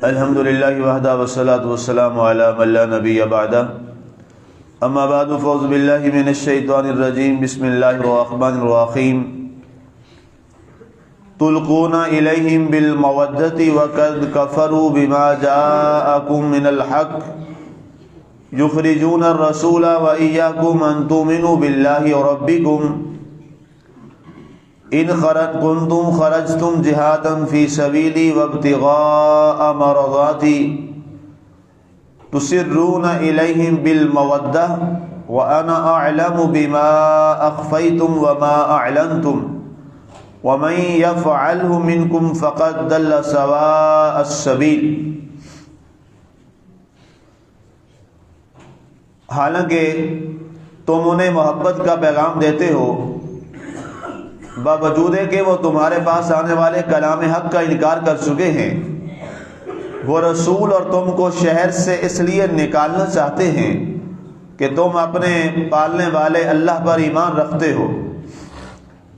الحمد للہ وحدہ والصلاة والسلام علی من لا نبی بعدہ اما بعد فاعوذ باللہ من الشیطان الرجیم بسم اللہ الرحمن الرحیم تلقون الیہم بالمودۃ وقد کفروا بما جاءکم من الحق یخرجون الرسول وإیاکم ان تؤمنوا باللہ ربکم ان کنتم خرجتم جہادا فی سبیلی وابتغاء مرضاتی تسرون الیہم بالمودۃ وانا اعلم بما اخفیتم وما اعلنتم ومن یفعلہ منکم فقد ضل سواء السبیل۔ حالانکہ تم انہیں محبت کا پیغام دیتے ہو باوجود ہے کہ وہ تمہارے پاس آنے والے کلام حق کا انکار کر چکے ہیں، وہ رسول اور تم کو شہر سے اس لیے نکالنا چاہتے ہیں کہ تم اپنے پالنے والے اللہ پر ایمان رکھتے ہو۔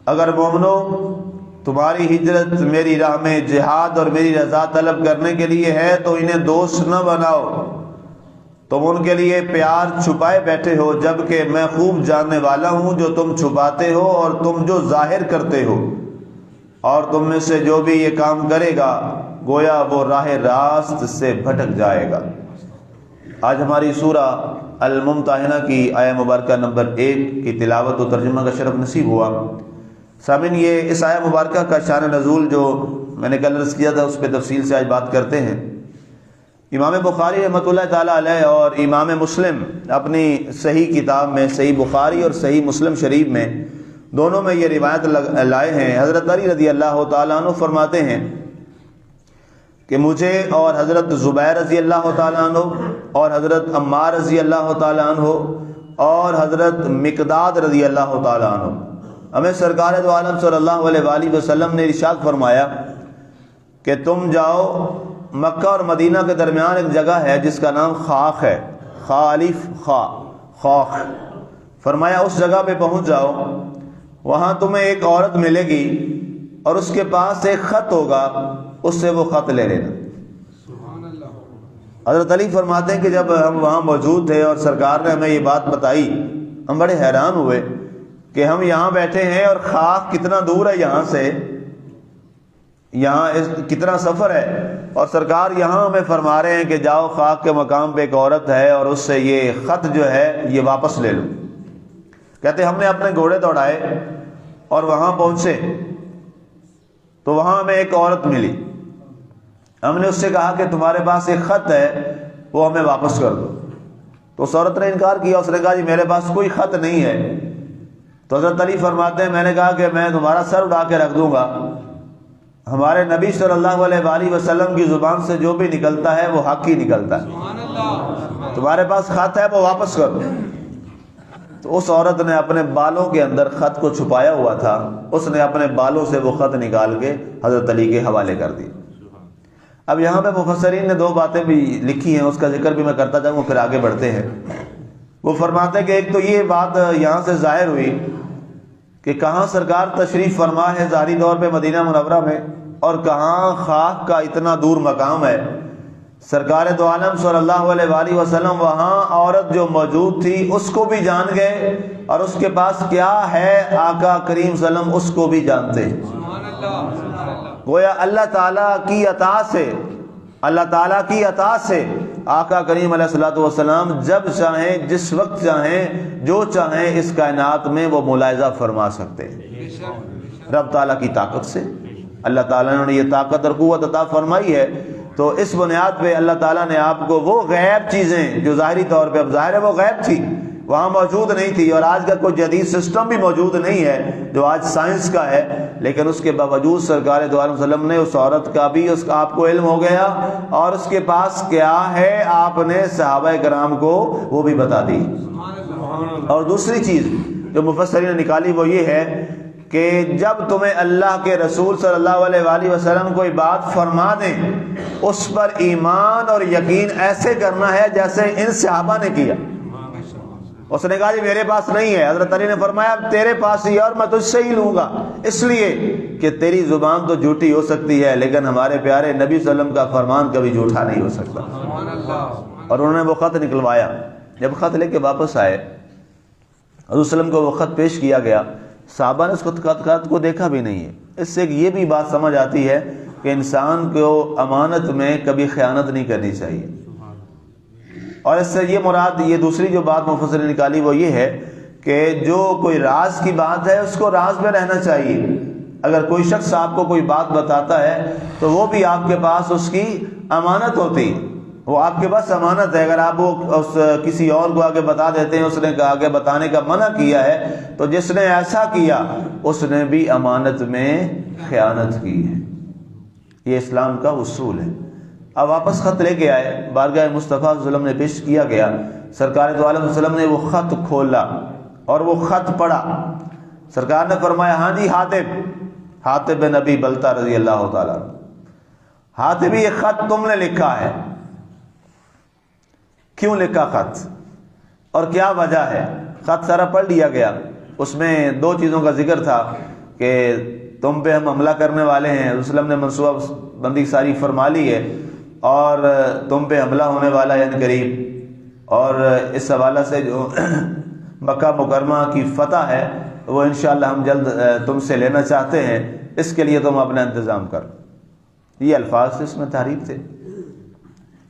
اگر مومنو تمہاری ہجرت میری راہ میں جہاد اور میری رضا طلب کرنے کے لیے ہے تو انہیں دوست نہ بناؤ، تم ان کے لیے پیار چھپائے بیٹھے ہو، جبکہ میں خوب جاننے والا ہوں جو تم چھپاتے ہو اور تم جو ظاہر کرتے ہو، اور تم میں سے جو بھی یہ کام کرے گا گویا وہ راہ راست سے بھٹک جائے گا۔ آج ہماری سورہ الممتحنہ کی آیہ مبارکہ نمبر 1 کی تلاوت و ترجمہ کا شرف نصیب ہوا۔ سامعین، یہ اس آیہ مبارکہ کا شان نزول جو میں نے کل عرض کیا تھا اس پہ تفصیل سے آج بات کرتے ہیں۔ امام بخاری رحمۃ اللہ تعالیٰ علیہ اور امام مسلم اپنی صحیح کتاب میں، صحیح بخاری اور صحیح مسلم شریف میں، دونوں میں یہ روایت لائے ہیں۔ حضرت علی رضی اللہ تعالیٰ عنہ فرماتے ہیں کہ مجھے اور حضرت زبیر رضی اللہ تعالیٰ عنہ اور حضرت عمار رضی اللہ تعالیٰ عنہ اور حضرت مقداد رضی اللہ تعالیٰ عنہ ہمیں سرکار دو عالم صلی اللہ علیہ وآلہ وسلم نے ارشاد فرمایا کہ تم جاؤ، مکہ اور مدینہ کے درمیان ایک جگہ ہے جس کا نام خاخ ہے، خالف خا خاخ، فرمایا اس جگہ پہ پہنچ جاؤ، وہاں تمہیں ایک عورت ملے گی اور اس کے پاس ایک خط ہوگا، اس سے وہ خط لے لینا۔ حضرت علی فرماتے ہیں کہ جب ہم وہاں موجود تھے اور سرکار نے ہمیں یہ بات بتائی، ہم بڑے حیران ہوئے کہ ہم یہاں بیٹھے ہیں اور خاخ کتنا دور ہے یہاں سے، یہاں کتنا سفر ہے، اور سرکار یہاں ہمیں فرما رہے ہیں کہ جاؤ خاک کے مقام پہ ایک عورت ہے اور اس سے یہ خط جو ہے یہ واپس لے لو۔ کہتے ہم نے اپنے گھوڑے دوڑائے اور وہاں پہنچے تو وہاں ہمیں ایک عورت ملی، ہم نے اس سے کہا کہ تمہارے پاس ایک خط ہے وہ ہمیں واپس کر دو، تو اس عورت نے انکار کیا، اس نے کہا جی میرے پاس کوئی خط نہیں ہے۔ تو حضرت علی فرماتے ہیں میں نے کہا کہ میں تمہارا سر اڑا کے رکھ دوں گا، ہمارے نبی صلی اللہ علیہ وآلہ وسلم کی زبان سے جو بھی نکلتا ہے وہ حق ہی نکلتا ہے، تمہارے پاس خط ہے وہ واپس کر دو۔ تو اس عورت نے اپنے بالوں کے اندر خط کو چھپایا ہوا تھا، اس نے اپنے بالوں سے وہ خط نکال کے حضرت علی کے حوالے کر دی۔ اب یہاں پہ مفسرین نے 2 باتیں بھی لکھی ہیں، اس کا ذکر بھی میں کرتا جاؤں گا، پھر آگے بڑھتے ہیں۔ وہ فرماتے ہیں کہ ایک تو یہ بات یہاں سے ظاہر ہوئی کہ کہاں سرکار تشریف فرما ہے ظاہری طور پہ مدینہ منورہ میں، اور کہاں خاک کا اتنا دور مقام ہے۔ سرکار دو عالم صلی اللہ علیہ وآلہ وسلم وہاں عورت جو موجود تھی اس کو بھی جان گئے، اور اس کے پاس کیا ہے آقا کریم صلی اللہ علیہ وسلم اس کو بھی جانتے ہیں۔ گویا اللہ تعالیٰ کی عطا سے، اللہ تعالیٰ کی عطا سے آقا کریم علیہ الصلوۃ والسلام جب چاہیں، جس وقت چاہیں، جو چاہیں اس کائنات میں وہ ملاحظہ فرما سکتے ہیں۔ رب تعالیٰ کی طاقت سے اللہ تعالیٰ نے یہ طاقت اور قوت عطا فرمائی ہے، تو اس بنیاد پہ اللہ تعالیٰ نے آپ کو وہ غیب چیزیں جو ظاہری طور پہ، اب ظاہر ہے وہ غیب تھی، وہاں موجود نہیں تھی، اور آج کا کوئی جدید سسٹم بھی موجود نہیں ہے جو آج سائنس کا ہے، لیکن اس کے باوجود سرکار دو عالم صلی اللہ علیہ وسلم نے اس عورت کا بھی اس کا آپ کو علم ہو گیا، اور اس کے پاس کیا ہے آپ نے صحابہ کرام کو وہ بھی بتا دی۔ اور دوسری چیز جو مفسرین نے نکالی وہ یہ ہے کہ جب تمہیں اللہ کے رسول صلی اللہ علیہ وآلہ وسلم کوئی بات فرما دیں، اس پر ایمان اور یقین ایسے کرنا ہے جیسے ان صحابہ نے کیا۔ اس نے کہا جی میرے پاس نہیں ہے. حضرت علی نے فرمایا تیرے پاس ہی ہے اور میں تجھ سے ہی لوں گا, اس لیے کہ تیری زبان تو جھوٹی ہو سکتی ہے لیکن ہمارے پیارے نبی صلی اللہ علیہ وسلم کا فرمان کبھی جھوٹا نہیں ہو سکتا. اور انہوں نے وہ خط نکلوایا. جب خط لے کے واپس آئے حضور صلی اللہ علیہ وسلم کو وہ خط پیش کیا گیا, صحابہ نے اس خط کو دیکھا بھی نہیں ہے. اس سے یہ بھی بات سمجھ آتی ہے کہ انسان کو امانت میں کبھی خیانت نہیں کرنی چاہیے. اور اس سے یہ مراد, یہ دوسری جو بات مفسر نے نکالی وہ یہ ہے کہ جو کوئی راز کی بات ہے اس کو راز میں رہنا چاہیے. اگر کوئی شخص آپ کو کوئی بات بتاتا ہے تو وہ بھی آپ کے پاس اس کی امانت ہوتی, وہ آپ کے پاس امانت ہے. اگر آپ وہ کسی اور کو آگے بتا دیتے ہیں, اس نے آگے بتانے کا منع کیا ہے, تو جس نے ایسا کیا اس نے بھی امانت میں خیانت کی ہے. یہ اسلام کا اصول ہے. اب واپس خط لے کے آئے, بارگاہ مصطفیٰ صلی اللہ علیہ وسلم نے پیش کیا گیا. سرکار دو عالم صلی اللہ علیہ وسلم نے وہ خط کھولا اور وہ خط پڑھا. سرکار نے فرمایا ہاں جی حاتب بن ابی بلتہ رضی اللہ تعالیٰ, حاتب یہ خط تم نے لکھا ہے. کیوں لکھا خط اور کیا وجہ ہے؟ خط سارا پڑھ لیا گیا. اس میں دو چیزوں کا ذکر تھا کہ تم پہ ہم حملہ کرنے والے ہیں, رسول اللہ صلی اللہ علیہ وسلم نے منصوبہ بندی ساری فرما لی ہے اور تم پہ حملہ ہونے والا ہے قریب, اور اس حوالہ سے جو مکہ مکرمہ کی فتح ہے وہ انشاءاللہ ہم جلد تم سے لینا چاہتے ہیں, اس کے لیے تم اپنا انتظام کرو. یہ الفاظ تھے, اس میں تحریف تھے.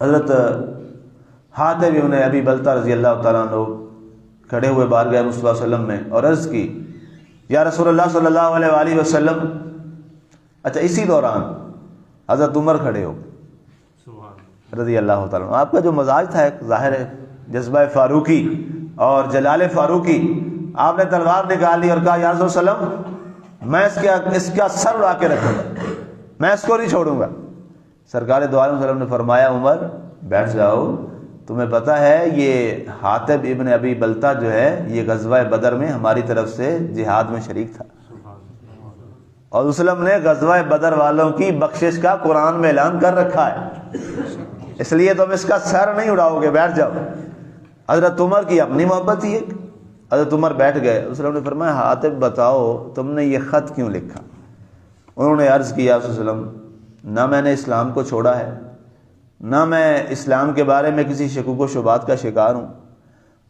حضرت حاتب ابن ابی بلتہ رضی اللہ تعالیٰ عنہ کھڑے ہوئے بارگاہ مصطفیٰ صلی اللہ علیہ وسلم میں اور عرض کی یا رسول اللہ صلی اللہ علیہ وآلہ وسلم. اچھا, اسی دوران حضرت عمر کھڑے ہو رضی اللہ تعالیٰ عنہ. آپ کا جو مزاج تھا ایک ظاہر ہے جذبہ فاروقی اور جلال فاروقی, آپ نے تلوار نکالی اور کہا یا رسول اللہ میں اس کا سر اڑا کے رکھوں گا, میں اس کو نہیں چھوڑوں گا. سرکار دو عالم صلی اللہ علیہ وسلم نے فرمایا عمر بیٹھ جاؤ, تمہیں پتہ ہے یہ حاتب ابن ابی بلتہ جو ہے یہ غزوہ بدر میں ہماری طرف سے جہاد میں شریک تھا, اور وسلم نے غزوہ بدر والوں کی بخشش کا قرآن میں اعلان کر رکھا ہے, اس لیے تم اس کا سر نہیں اڑاؤ گے, بیٹھ جاؤ. حضرت عمر کی اپنی محبت ہی ایک. حضرت عمر بیٹھ گئے. وسلم نے فرمایا حاتب بتاؤ تم نے یہ خط کیوں لکھا؟ انہوں نے عرض کیا وسلم نہ میں نے اسلام کو چھوڑا ہے, نہ میں اسلام کے بارے میں کسی شکوک و شبہات کا شکار ہوں,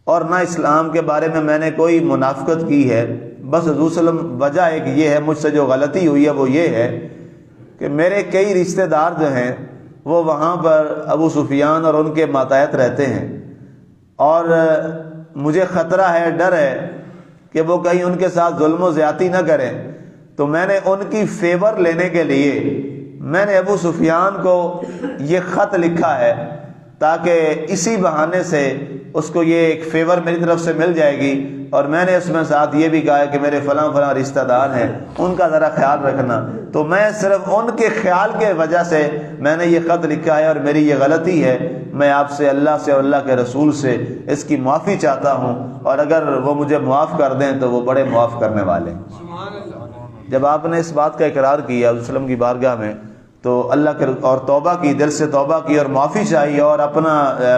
اور نہ اسلام کے بارے میں نے کوئی منافقت کی ہے. بس حضور صلی اللہ علیہ وسلم وجہ ایک یہ ہے, مجھ سے جو غلطی ہوئی ہے وہ یہ ہے کہ میرے کئی رشتہ دار جو ہیں وہ وہاں پر ابو سفیان اور ان کے ماتحت رہتے ہیں, اور مجھے خطرہ ہے, ڈر ہے کہ وہ کہیں ان کے ساتھ ظلم و زیادتی نہ کریں. تو میں نے ان کی فیور لینے کے لیے میں نے ابو سفیان کو یہ خط لکھا ہے تاکہ اسی بہانے سے اس کو یہ ایک فیور میری طرف سے مل جائے گی, اور میں نے اس میں ساتھ یہ بھی کہا ہے کہ میرے فلاں فلاں رشتہ دار ہیں ان کا ذرا خیال رکھنا. تو میں صرف ان کے خیال کے وجہ سے میں نے یہ خط لکھا ہے, اور میری یہ غلطی ہے, میں آپ سے اللہ سے اور اللہ کے رسول سے اس کی معافی چاہتا ہوں, اور اگر وہ مجھے معاف کر دیں تو وہ بڑے معاف کرنے والے ہیں. جب آپ نے اس بات کا اقرار کیا وسلم کی بارگاہ میں تو اللہ کے اور توبہ کی, دل سے توبہ کی اور معافی چاہیے, اور اپنا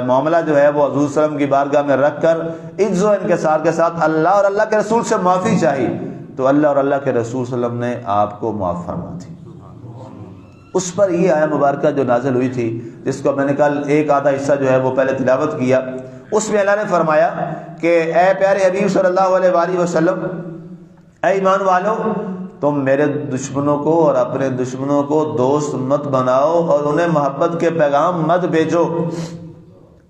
معاملہ جو ہے وہ حضور صلی اللہ علیہ وسلم کی بارگاہ میں رکھ کر عجز و انکسار کے ساتھ اللہ اور اللہ کے رسول سے معافی چاہیے, تو اللہ اور اللہ کے رسول صلی اللہ علیہ وسلم نے آپ کو معاف فرما دی. اس پر یہ آیت مبارکہ جو نازل ہوئی تھی, جس کو میں نے کل ایک آدھا حصہ جو ہے وہ پہلے تلاوت کیا, اس میں اللہ نے فرمایا کہ اے پیارے حبیب صلی اللہ علیہ وآلہ وسلم, اے ایمان والو تم میرے دشمنوں کو اور اپنے دشمنوں کو دوست مت بناؤ, اور انہیں محبت کے پیغام مت بھیجو,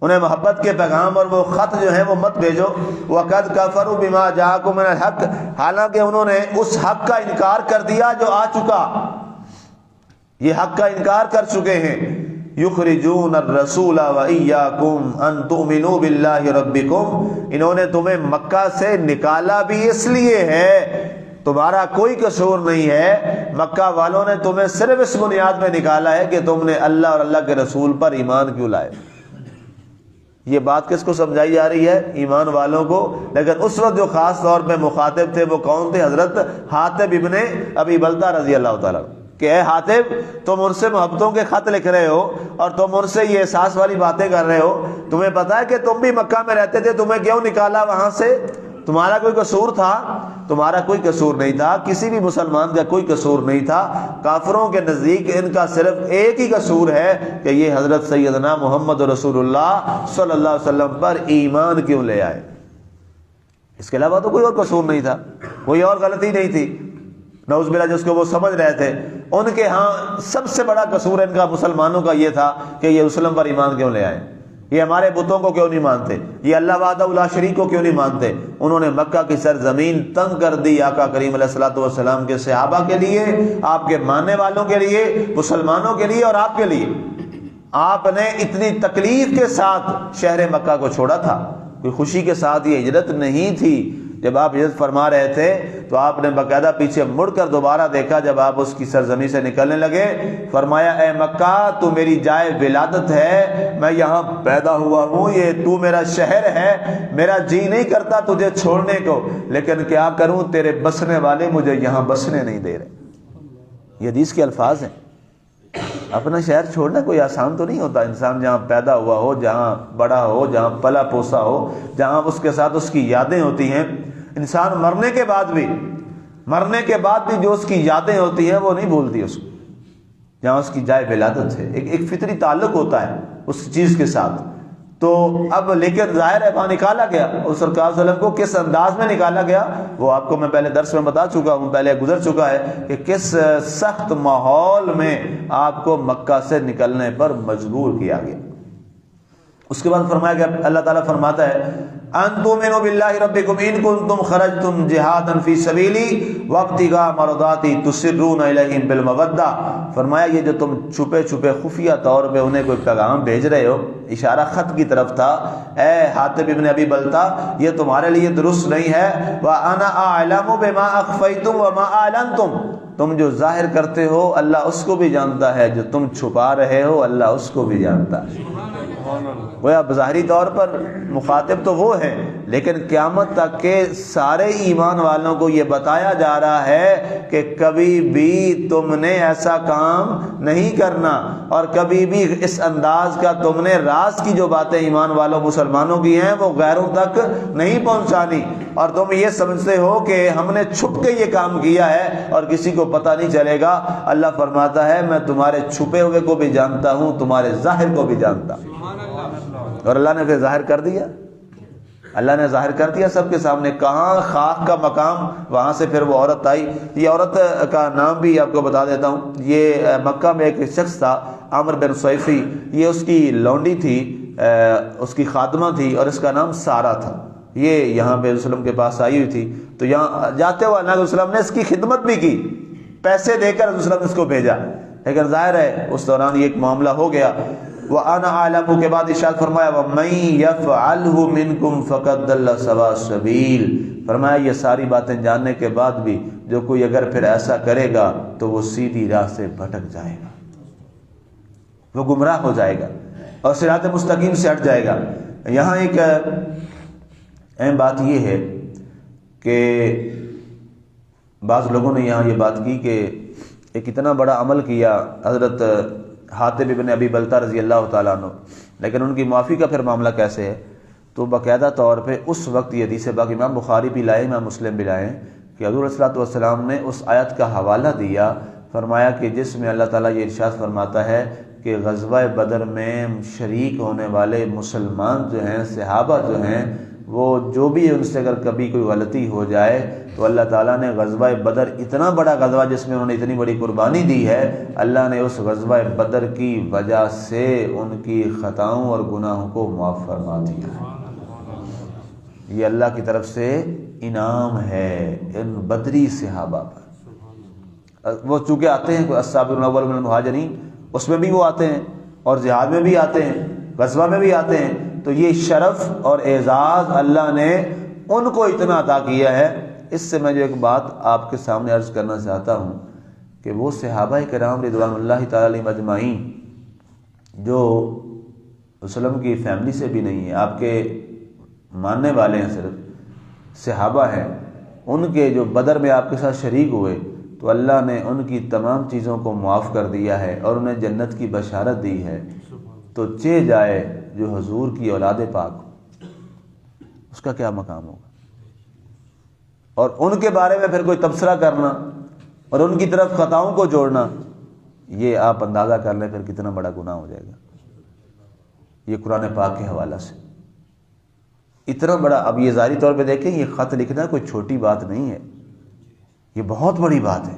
انہیں محبت کے پیغام اور وہ خط جو ہیں وہ مت بھیجو. وَقَدْ كَفَرُوا بِمَا جَاءَكُم مِّنَ الْحَقِّ, حالانکہ انہوں نے اس حق کا انکار کر دیا جو آ چکا, یہ حق کا انکار کر چکے ہیں. يُخْرِجُونَ الرَّسُولَ وَإِيَّاكُمْ أَن تُؤْمِنُوا بِاللَّهِ رَبِّكُمْ, انہوں نے تمہیں مکہ سے نکالا بھی اس لیے ہے, تمہارا کوئی قصور نہیں ہے, مکہ والوں نے تمہیں صرف اس بنیاد میں نکالا ہے کہ تم نے اللہ اور اللہ کے رسول پر ایمان کیوں لائے. یہ بات کس کو سمجھائی جا رہی ہے؟ ایمان والوں کو. لیکن اس وقت جو خاص طور پہ مخاطب تھے وہ کون تھے؟ حضرت حاتب ابن ابی بلتہ رضی اللہ تعالیٰ. کہ اے حاتب تم ان سے محبتوں کے خط لکھ رہے ہو اور تم ان سے یہ احساس والی باتیں کر رہے ہو، تمہیں پتا ہے کہ تم بھی مکہ میں رہتے تھے، تمہیں کیوں نکالا وہاں سے؟ تمہارا کوئی قصور تھا؟ تمہارا کوئی قصور نہیں تھا، کسی بھی مسلمان کا کوئی قصور نہیں تھا۔ کافروں کے نزدیک ان کا صرف ایک ہی قصور ہے کہ یہ حضرت سیدنا محمد رسول اللہ صلی اللہ علیہ وسلم پر ایمان کیوں لے آئے، اس کے علاوہ تو کوئی اور قصور نہیں تھا، کوئی اور غلطی نہیں تھی نعوذ باللہ جس کو وہ سمجھ رہے تھے۔ ان کے ہاں سب سے بڑا قصور ان کا مسلمانوں کا یہ تھا کہ یہ رسول پر ایمان کیوں لے آئے، یہ ہمارے بتوں کو کیوں نہیں مانتے، یہ اللہ وحدہ لا شریک کو کیوں نہیں مانتے۔ انہوں نے مکہ کی سرزمین تنگ کر دی آقا کریم علیہ الصلوۃ والسلام کے صحابہ کے لیے، آپ کے ماننے والوں کے لیے، مسلمانوں کے لیے اور آپ کے لیے۔ آپ نے اتنی تکلیف کے ساتھ شہر مکہ کو چھوڑا تھا، کوئی خوشی کے ساتھ یہ ہجرت نہیں تھی۔ جب آپ ہجرت فرما رہے تھے تو آپ نے باقاعدہ پیچھے مڑ کر دوبارہ دیکھا، جب آپ اس کی سرزمین سے نکلنے لگے، فرمایا اے مکہ تو میری جائے ولادت ہے، میں یہاں پیدا ہوا ہوں، یہ تو میرا شہر ہے، میرا جی نہیں کرتا تجھے چھوڑنے کو، لیکن کیا کروں تیرے بسنے والے مجھے یہاں بسنے نہیں دے رہے۔ یہ حدیث کے الفاظ ہیں۔ اپنا شہر چھوڑنا کوئی آسان تو نہیں ہوتا، انسان جہاں پیدا ہوا ہو، جہاں بڑا ہو، جہاں پلا پوسا ہو، جہاں اس کے ساتھ اس کی یادیں ہوتی ہیں۔ انسان مرنے کے بعد بھی جو اس کی یادیں ہوتی ہیں وہ نہیں بھولتی اس کو، جہاں اس کی جائے ولادت ہے، ایک فطری تعلق ہوتا ہے اس چیز کے ساتھ۔ تو اب لیکن ظاہر ہے وہاں نکالا گیا، اور سرکار صلی اللہ علیہ وسلم کو کس انداز میں نکالا گیا وہ آپ کو میں پہلے درس میں بتا چکا ہوں، پہلے گزر چکا ہے کہ کس سخت ماحول میں آپ کو مکہ سے نکلنے پر مجبور کیا گیا۔ اس کے بعد فرمایا کہ اللہ تعالیٰ فرماتا ہے ان تؤمنوا باللہ ربکم ان کنتم خرجتم جہادا فی سبیلی وابتغاء مرضاتی تسرون الیہم بالمودہ۔ فرمایا یہ جو تم چھپے چھپے خفیہ طور پہ انہیں کوئی پیغام بھیج رہے ہو، اشارہ خط کی طرف تھا، اے حاتب ابن ابی بلتہ یہ تمہارے لیے درست نہیں ہے، وانا اعلم بما اخفیتم وما اعلنتم، تم جو ظاہر کرتے ہو اللہ اس کو بھی جانتا ہے، جو تم چھپا رہے ہو اللہ اس کو بھی جانتا ہے۔ گویا بظاہری طور پر مخاطب تو وہ ہے، لیکن قیامت تک کے سارے ایمان والوں کو یہ بتایا جا رہا ہے کہ کبھی بھی تم نے ایسا کام نہیں کرنا، اور کبھی بھی اس انداز کا تم نے راز کی جو باتیں ایمان والوں مسلمانوں کی ہیں وہ غیروں تک نہیں پہنچانی، اور تم یہ سمجھتے ہو کہ ہم نے چھپ کے یہ کام کیا ہے اور کسی کو پتہ نہیں چلے گا۔ اللہ فرماتا ہے میں تمہارے چھپے ہوئے کو بھی جانتا ہوں، تمہارے ظاہر کو بھی جانتا ہوں۔ اور اللہ نے پھر ظاہر کر دیا، اللہ نے ظاہر کر دیا سب کے سامنے، کہاں خاک کا مقام، وہاں سے پھر وہ عورت آئی۔ یہ عورت کا نام بھی آپ کو بتا دیتا ہوں، یہ مکہ میں ایک شخص تھا عامر بن صیفی، یہ اس کی لونڈی تھی، اس کی خادمہ تھی، اور اس کا نام سارہ تھا۔ یہ یہاں پہ رسول اللہ کے پاس آئی ہوئی تھی، تو یہاں جاتے ہوئے اللہ کے رسول اللہ نے اس کی خدمت بھی کی، پیسے دے کر رسول اللہ نے اس کو بھیجا، لیکن ظاہر ہے اس دوران یہ ایک معاملہ ہو گیا۔ وَأَنَا أَعْلَمُ کے بعد ارشاد فرمایا وَمَن يَفْعَلْهُ مِنكُمْ فَقَدْ ضَلَّ سَوَاءَ السَّبِيلِ، فرمایا یہ ساری باتیں جاننے کے بعد بھی جو کوئی اگر پھر ایسا کرے گا تو وہ سیدھی راہ سے بھٹک جائے گا، وہ گمراہ ہو جائے گا اور صراط مستقیم سے ہٹ جائے گا۔ یہاں ایک اہم بات یہ ہے کہ بعض لوگوں نے یہاں یہ بات کی کہ ایک اتنا بڑا عمل کیا حضرت حاتب ابن ابی بلتہ رضی اللہ تعالیٰ عنہ، لیکن ان کی معافی کا پھر معاملہ کیسے ہے؟ تو باقاعدہ طور پہ اس وقت یہ حدیث باقی امام بخاری بھی لائے، امام مسلم بھی لائے کہ حضور صلی اللہ علیہ وسلم نے اس آیت کا حوالہ دیا، فرمایا کہ جس میں اللہ تعالیٰ یہ ارشاد فرماتا ہے کہ غزوہ بدر میں شریک ہونے والے مسلمان جو ہیں، صحابہ جو ہیں، وہ جو بھی ان سے اگر کبھی کوئی غلطی ہو جائے تو اللہ تعالیٰ نے غزوہ بدر اتنا بڑا غزوہ جس میں انہوں نے اتنی بڑی قربانی دی ہے، اللہ نے اس غزوہ بدر کی وجہ سے ان کی خطاؤں اور گناہوں کو معاف فرما دیا۔ یہ اللہ کی طرف سے انعام ہے ان بدری صحابہ پر۔ وہ چونکہ آتے ہیں السابقون الاولون من المہاجرین، اس میں بھی وہ آتے ہیں اور جہاد میں بھی آتے ہیں، غزوہ میں بھی آتے ہیں، تو یہ شرف اور اعزاز اللہ نے ان کو اتنا عطا کیا ہے۔ اس سے میں جو ایک بات آپ کے سامنے عرض کرنا چاہتا ہوں کہ وہ صحابہ کرام رضوان اللہ تعالی علیہم اجمعین جو وسلم کی فیملی سے بھی نہیں ہے، آپ کے ماننے والے ہیں، صرف صحابہ ہیں، ان کے جو بدر میں آپ کے ساتھ شریک ہوئے تو اللہ نے ان کی تمام چیزوں کو معاف کر دیا ہے اور انہیں جنت کی بشارت دی ہے، تو چے جائے جو حضور کی اولاد پاک ہو، اس کا کیا مقام ہوگا؟ اور ان کے بارے میں پھر کوئی تبصرہ کرنا اور ان کی طرف خطاؤں کو جوڑنا، یہ آپ اندازہ کر لیں پھر کتنا بڑا گناہ ہو جائے گا۔ یہ قرآن پاک کے حوالہ سے اتنا بڑا، اب یہ ظاہری طور پہ دیکھیں، یہ خط لکھنا کوئی چھوٹی بات نہیں ہے، یہ بہت بڑی بات ہے،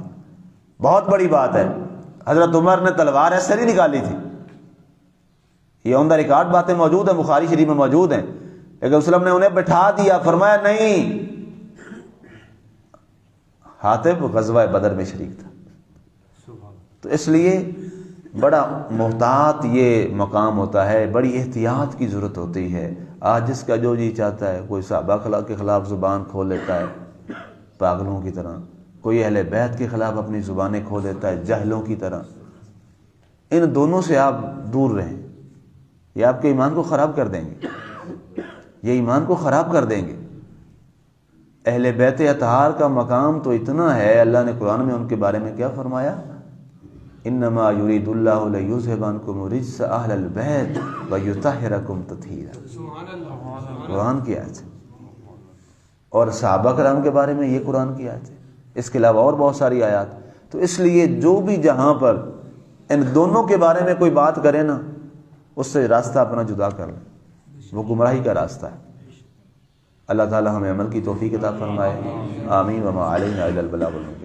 بہت بڑی بات ہے۔ حضرت عمر نے تلوار ایسے نہیں نکالی تھی، یہ آن دا ریکارڈ باتیں موجود ہیں، بخاری شریف میں موجود ہیں، لیکن وسلم نے انہیں بٹھا دیا، فرمایا نہیں۔ حاتب غزوہ بدر میں شریک تھا، تو اس لیے بڑا محتاط یہ مقام ہوتا ہے، بڑی احتیاط کی ضرورت ہوتی ہے۔ آج جس کا جو جی چاہتا ہے، کوئی صحابہ کے خلاف زبان کھول لیتا ہے پاگلوں کی طرح، کوئی اہل بیت کے خلاف اپنی زبانیں کھول دیتا ہے جاہلوں کی طرح۔ ان دونوں سے آپ دور رہیں، یہ آپ کے ایمان کو خراب کر دیں گے، یہ ایمان کو خراب کر دیں گے۔ اہل بیت اطہار کا مقام تو اتنا ہے، اللہ نے قرآن میں ان کے بارے میں کیا فرمایا؟ انما یرید اللہ لیذھب عنکم الرجس اہل البیت ویطہرکم تطہیرا، قرآن کی آیت ہے۔ اور صحابہ کرام کے بارے میں یہ قرآن کی آیت ہے، اس کے علاوہ اور بہت ساری آیات۔ تو اس لیے جو بھی جہاں پر ان دونوں کے بارے میں کوئی بات کرے نا، اس سے راستہ اپنا جدا کر لے، وہ گمراہی کا راستہ ہے۔ اللہ تعالی ہمیں عمل کی توفیق عطا فرمائے، آمین۔ وما علینا الا البلاغ المبین۔